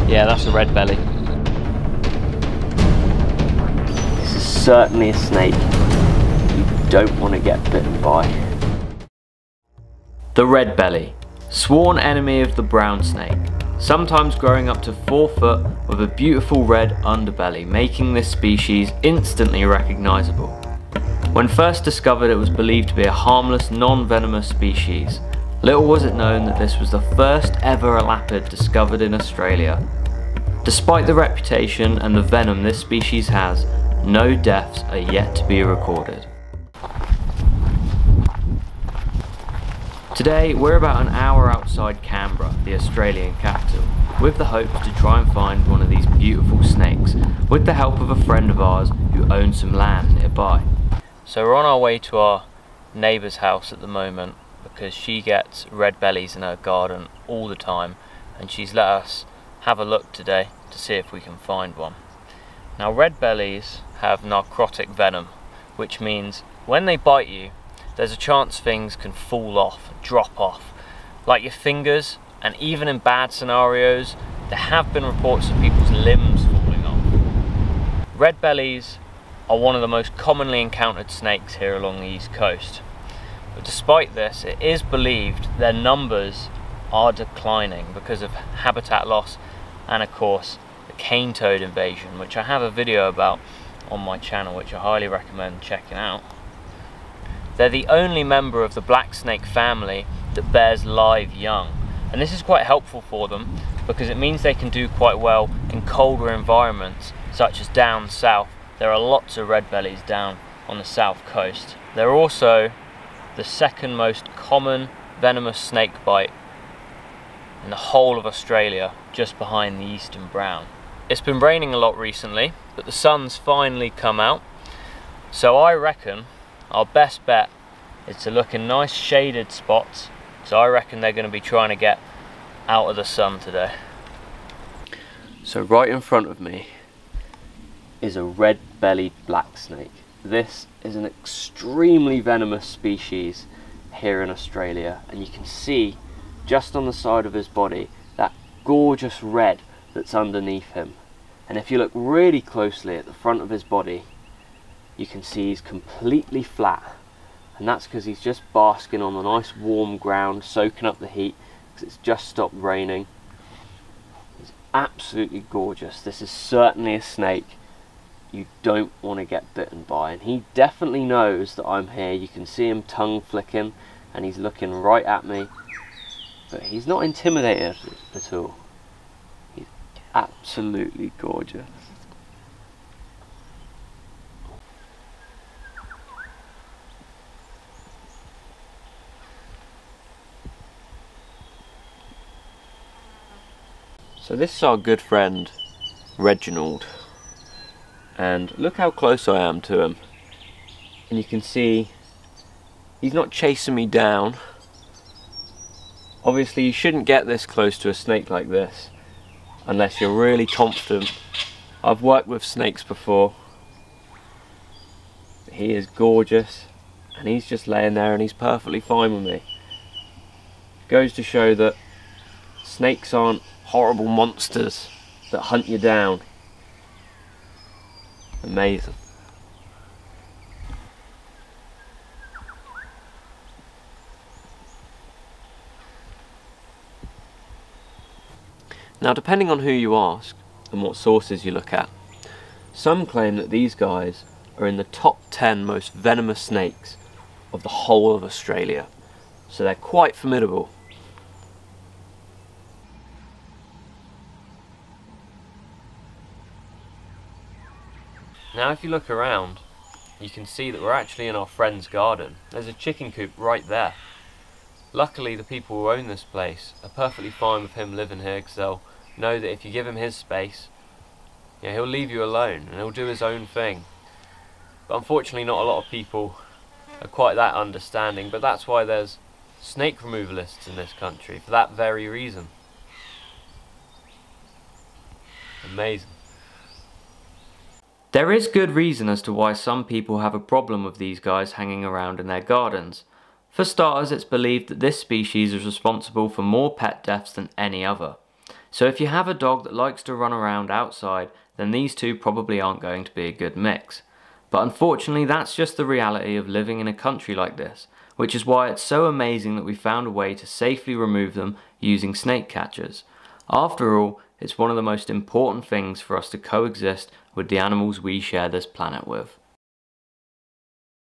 Yeah, that's a red belly. This is certainly a snake you don't want to get bitten by. The red belly, sworn enemy of the brown snake, sometimes growing up to 4 foot with a beautiful red underbelly, making this species instantly recognizable. When first discovered, it was believed to be a harmless, non-venomous species. Little was it known that this was the first ever elapid discovered in Australia. Despite the reputation and the venom this species has, no deaths are yet to be recorded. Today we're about an hour outside Canberra, the Australian capital, with the hopes to try and find one of these beautiful snakes with the help of a friend of ours who owns some land nearby. So we're on our way to our neighbour's house at the moment because she gets red bellies in her garden all the time, and she's let us have a look today to see if we can find one. Now, red bellies have narcotic venom, which means when they bite you, there's a chance things can fall off, drop off, like your fingers, and even in bad scenarios, there have been reports of people's limbs falling off. Red bellies are one of the most commonly encountered snakes here along the east coast. But despite this, it is believed their numbers are declining because of habitat loss and, of course, the cane toad invasion, which I have a video about on my channel, which I highly recommend checking out. They're the only member of the black snake family that bears live young, and this is quite helpful for them because it means they can do quite well in colder environments, such as down south. There are lots of red bellies down on the south coast. They're also the second most common venomous snake bite in the whole of Australia, just behind the eastern brown. It's been raining a lot recently, but the sun's finally come out, so I reckon our best bet is to look in nice shaded spots, so I reckon they're going to be trying to get out of the sun today. So right in front of me is a red-bellied black snake. This is an extremely venomous species here in Australia, and you can see just on the side of his body that gorgeous red that's underneath him. And if you look really closely at the front of his body, you can see he's completely flat, and that's because he's just basking on the nice warm ground, soaking up the heat because it's just stopped raining. He's absolutely gorgeous. This is certainly a snake you don't want to get bitten by, and he definitely knows that I'm here. You can see him tongue flicking and he's looking right at me, but he's not intimidated at all. He's absolutely gorgeous. So this is our good friend Reginald, and look how close I am to him, and you can see he's not chasing me down. Obviously you shouldn't get this close to a snake like this unless you're really confident. I've worked with snakes before. He is gorgeous, and he's just laying there and he's perfectly fine with me. Goes to show that snakes aren't horrible monsters that hunt you down. Amazing. Now, depending on who you ask and what sources you look at, some claim that these guys are in the top 10 most venomous snakes of the whole of Australia, so they're quite formidable. Now if you look around, you can see that we're actually in our friend's garden. There's a chicken coop right there. Luckily the people who own this place are perfectly fine with him living here, because they'll know that if you give him his space, he'll leave you alone and he'll do his own thing. But unfortunately not a lot of people are quite that understanding, but that's why there's snake removalists in this country, for that very reason. Amazing. There is good reason as to why some people have a problem with these guys hanging around in their gardens. For starters, it's believed that this species is responsible for more pet deaths than any other. So if you have a dog that likes to run around outside, then these two probably aren't going to be a good mix. But unfortunately, that's just the reality of living in a country like this, which is why it's so amazing that we found a way to safely remove them using snake catchers. After all, it's one of the most important things for us to coexist with the animals we share this planet with.